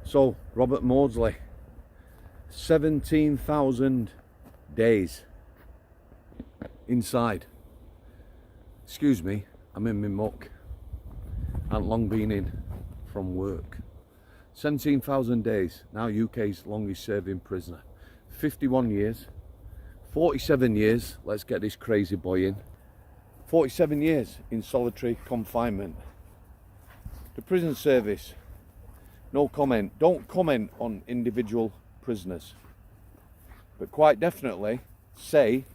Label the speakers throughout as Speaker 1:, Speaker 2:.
Speaker 1: So, Robert Maudsley, 17,000 days inside. Excuse me, I'm in my muck. I haven't long been in from work. 17,000 days, now UK's longest serving prisoner. 51 years, 47 years, let's get this crazy boy in. 47 years in solitary confinement. The prison service, no comment. Don't comment on individual prisoners, but quite definitely say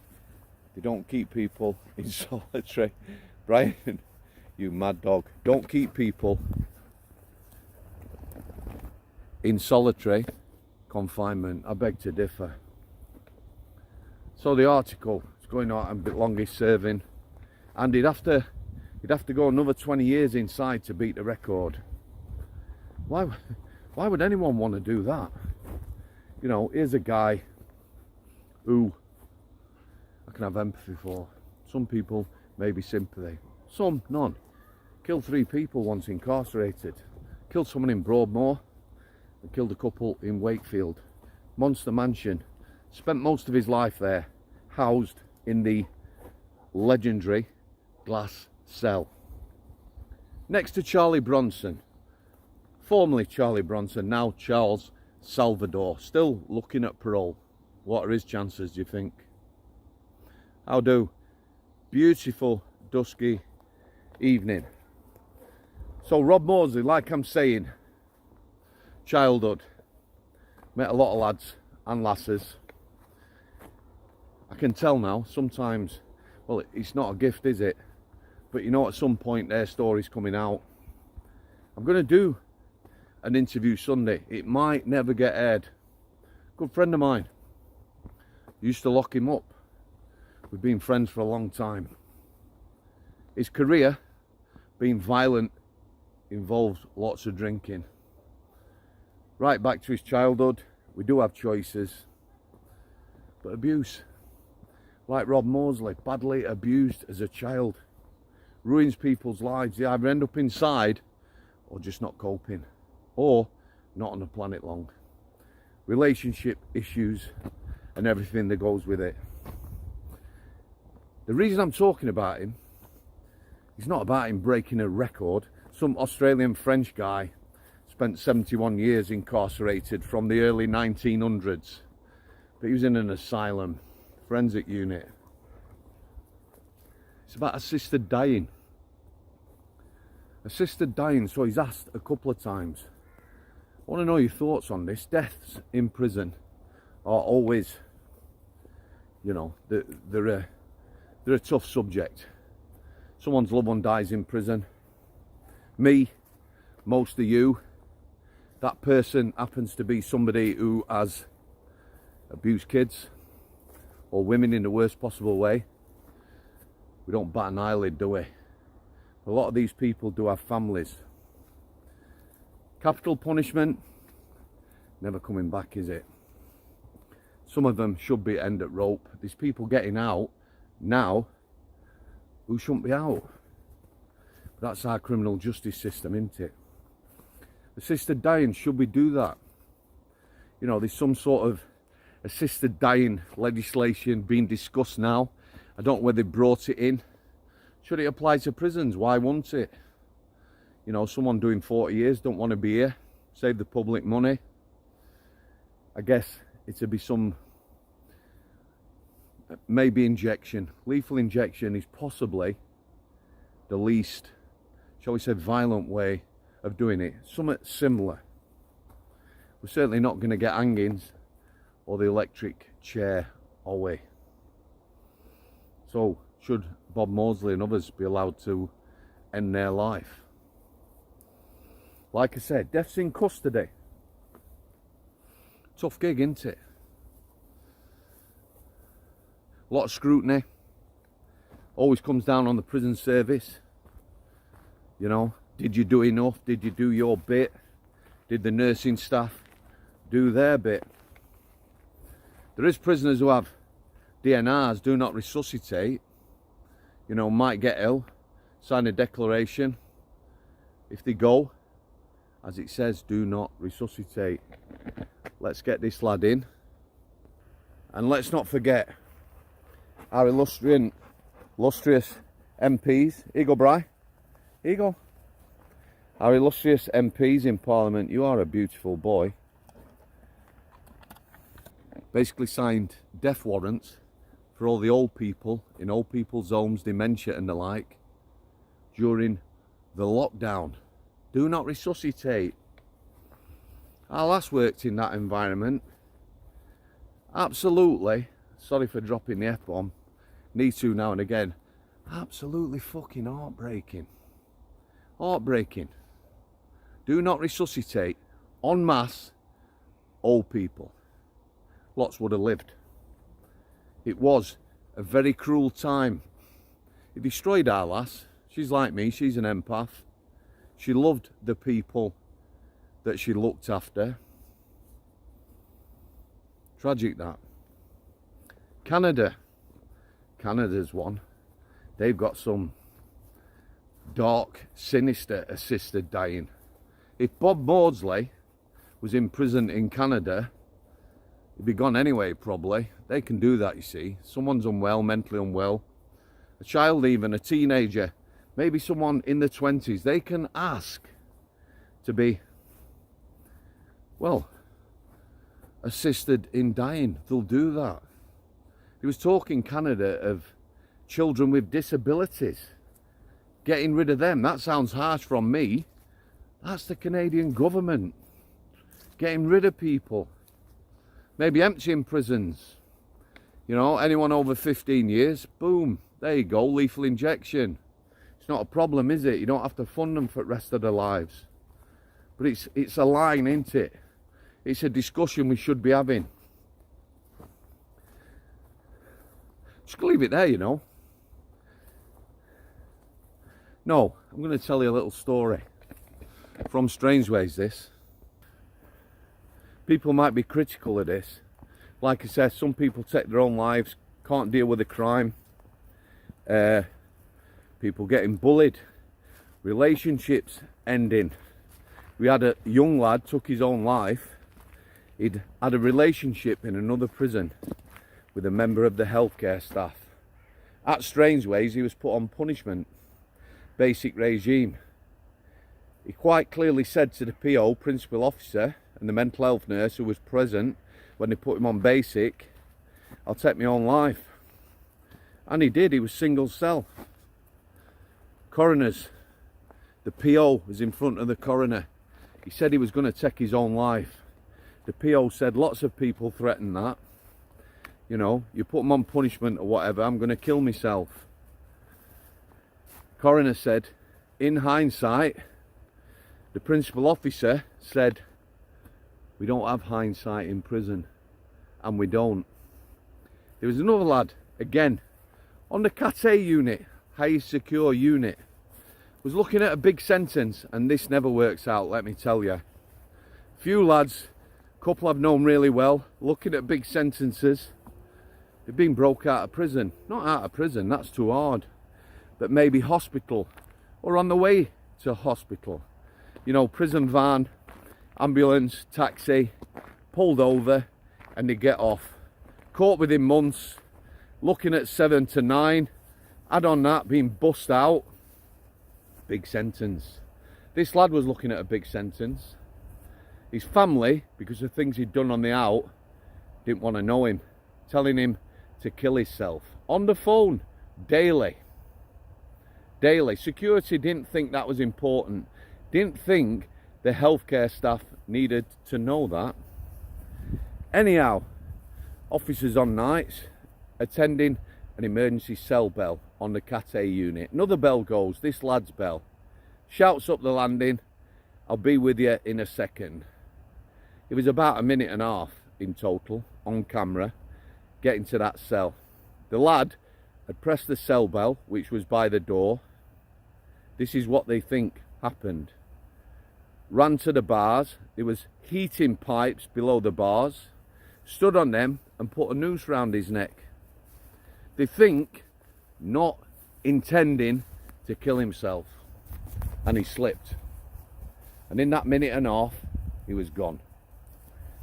Speaker 1: they don't keep people in solitary. Brian, you mad dog. Don't keep people in solitary confinement. I beg to differ. So the article is going on a bit longest serving, and he'd have to go another 20 years inside to beat the record. Why would anyone want to do that? You know, here's a guy who I can have empathy for. Some people maybe sympathy, some none. Killed 3 people once incarcerated. Killed someone in Broadmoor and killed a couple in Wakefield. Monster mansion. Spent most of his life there, housed in the legendary glass cell. Next to Charlie Bronson, formerly Charlie Bronson, now Charles Salvador, still looking at parole. What are his chances, do you think? How do? Beautiful, dusky evening. So Rob Maudsley, like I'm saying, childhood. Met a lot of lads and lasses. I can tell now, sometimes, well, it's not a gift, is it? But you know, at some point their story's coming out. I'm going to do an interview Sunday. It might never get aired. Good friend of mine. Used to lock him up. We've been friends for a long time. His career, being violent, involved lots of drinking. Right back to his childhood. We do have choices. But abuse. Like Rob Maudsley, badly abused as a child. Ruins people's lives. They either end up inside or just not coping. Or not on the planet long. Relationship issues and everything that goes with it. The reason I'm talking about him is not about him breaking a record. Some Australian French guy spent 71 years incarcerated from the early 1900s. But he was in an asylum, forensic unit. It's about assisted dying. Assisted dying, so he's asked a couple of times. I want to know your thoughts on this. Deaths in prison are always, you know, they're a tough subject. Someone's loved one dies in prison. Me, most of you, that person happens to be somebody who has abused kids or women in the worst possible way. We don't bat an eyelid, do we? A lot of these people do have families. Capital punishment, never coming back, is it? Some of them should be end at rope. There's people getting out now who shouldn't be out. But that's our criminal justice system, isn't it? Assisted dying, should we do that? You know, there's some sort of assisted dying legislation being discussed now. I don't know whether they brought it in. Should it apply to prisons? Why won't it? You know, someone doing 40 years don't want to be here, save the public money. I guess it'd be some, maybe injection. Lethal injection is possibly the least, shall we say, violent way of doing it. Something similar. We're certainly not going to get hangings or the electric chair, are we? So, should Bob Maudsley and others be allowed to end their life? Like I said, death's in custody. Tough gig, isn't it? A lot of scrutiny. Always comes down on the prison service. You know, did you do enough? Did you do your bit? Did the nursing staff do their bit? There is prisoners who have DNRs, do not resuscitate. You know, might get ill, sign a declaration. If they go, as it says, do not resuscitate. Let's get this lad in. And let's not forget our illustrious MPs. Here you go, Bri. Here you go. Our illustrious MPs in Parliament. You are a beautiful boy. Basically signed death warrants for all the old people in old people's homes, dementia and the like, during the lockdown. Do not resuscitate. Our last worked in that environment. Absolutely, sorry for dropping the F-bomb, need to now and again, absolutely fucking heartbreaking. Heartbreaking. Do not resuscitate, en masse, old people. Lots would have lived. It was a very cruel time. It destroyed our lass. She's like me, she's an empath. She loved the people that she looked after. Tragic that. Canada's one. They've got some dark, sinister assisted dying. If Bob Maudsley was in prison in Canada, he'd be gone anyway, probably. They can do that, you see. Someone's unwell, mentally unwell. A child even, a teenager, maybe someone in the 20s, they can ask to be, well, assisted in dying. They'll do that. He was talking Canada of children with disabilities, getting rid of them. That sounds harsh from me. That's the Canadian government getting rid of people, maybe emptying prisons. You know, anyone over 15 years, boom, there you go, lethal injection. It's not a problem, is it? You don't have to fund them for the rest of their lives. But it's a line, isn't it? It's a discussion we should be having. Just leave it there, you know. No, I'm going to tell you a little story from Strangeways, this. People might be critical of this. Like I said, some people take their own lives, can't deal with the crime. People getting bullied, relationships ending. We had a young lad took his own life. He'd had a relationship in another prison with a member of the healthcare staff. At Strangeways, he was put on punishment, basic regime. He quite clearly said to the PO, principal officer, and the mental health nurse who was present when they put him on basic, I'll take my own life. And he did. He was single cell. Coroners, the PO was in front of the coroner. He said he was going to take his own life. The PO said lots of people threaten that. You know, you put them on punishment or whatever, I'm going to kill myself. Coroner said, in hindsight, the principal officer said, we don't have hindsight in prison. And we don't. There was another lad, again, on the Cat A unit, highest secure unit, was looking at a big sentence, and this never works out, let me tell you. Few lads, couple I've known really well, looking at big sentences. They've been broke out of prison. Not out of prison, that's too hard. But maybe hospital, or on the way to hospital. You know, prison van, ambulance, taxi, pulled over, and they get off. Caught within months, looking at 7 to 9. Add on that, being bussed out. Big sentence. This lad was looking at a big sentence. His family, because of things he'd done on the out, didn't want to know him, telling him to kill himself. On the phone, daily. Daily. Security didn't think that was important. Didn't think the healthcare staff needed to know that. Anyhow, officers on nights attending an emergency cell bell on the Cat A unit. Another bell goes, this lad's bell. Shouts up the landing, I'll be with you in a second. It was about 1.5 minutes in total, on camera, getting to that cell. The lad had pressed the cell bell, which was by the door. This is what they think happened. Ran to the bars, there was heating pipes below the bars, stood on them and put a noose round his neck. They think not intending to kill himself, and he slipped And in that minute and a half, he was gone.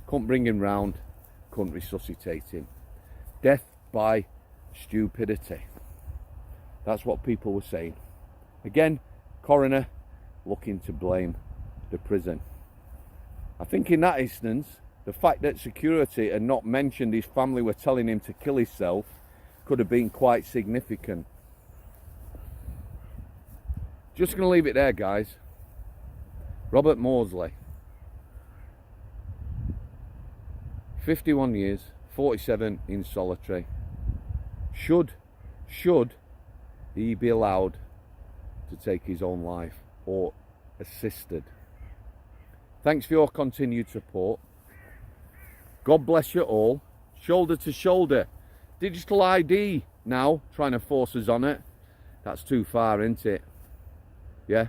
Speaker 1: Couldn't bring him round, couldn't resuscitate him. Death by stupidity. That's what people were saying. Again, coroner looking to blame the prison. I think in that instance, the fact that security had not mentioned his family were telling him to kill himself could have been quite significant. Just going to leave it there, guys. Robert Mosley, 51 years, 47 in solitary. Should he be allowed to take his own life or assisted? Thanks for your continued support. God bless you all. Shoulder to shoulder. Digital ID now, trying to force us on it. That's too far, isn't it? Yeah?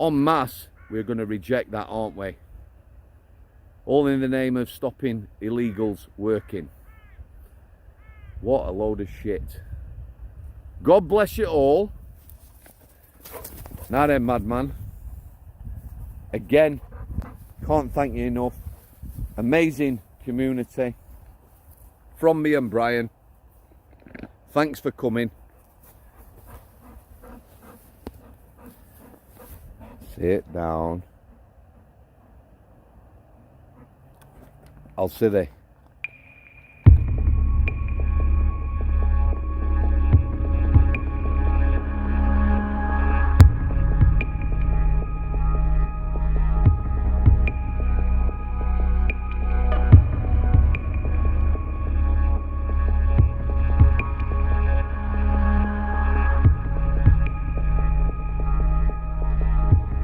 Speaker 1: En masse, we're going to reject that, aren't we? All in the name of stopping illegals working. What a load of shit. God bless you all. Now then, madman. Again, can't thank you enough. Amazing community. From me and Brian. Thanks for coming. Sit down. I'll see thee.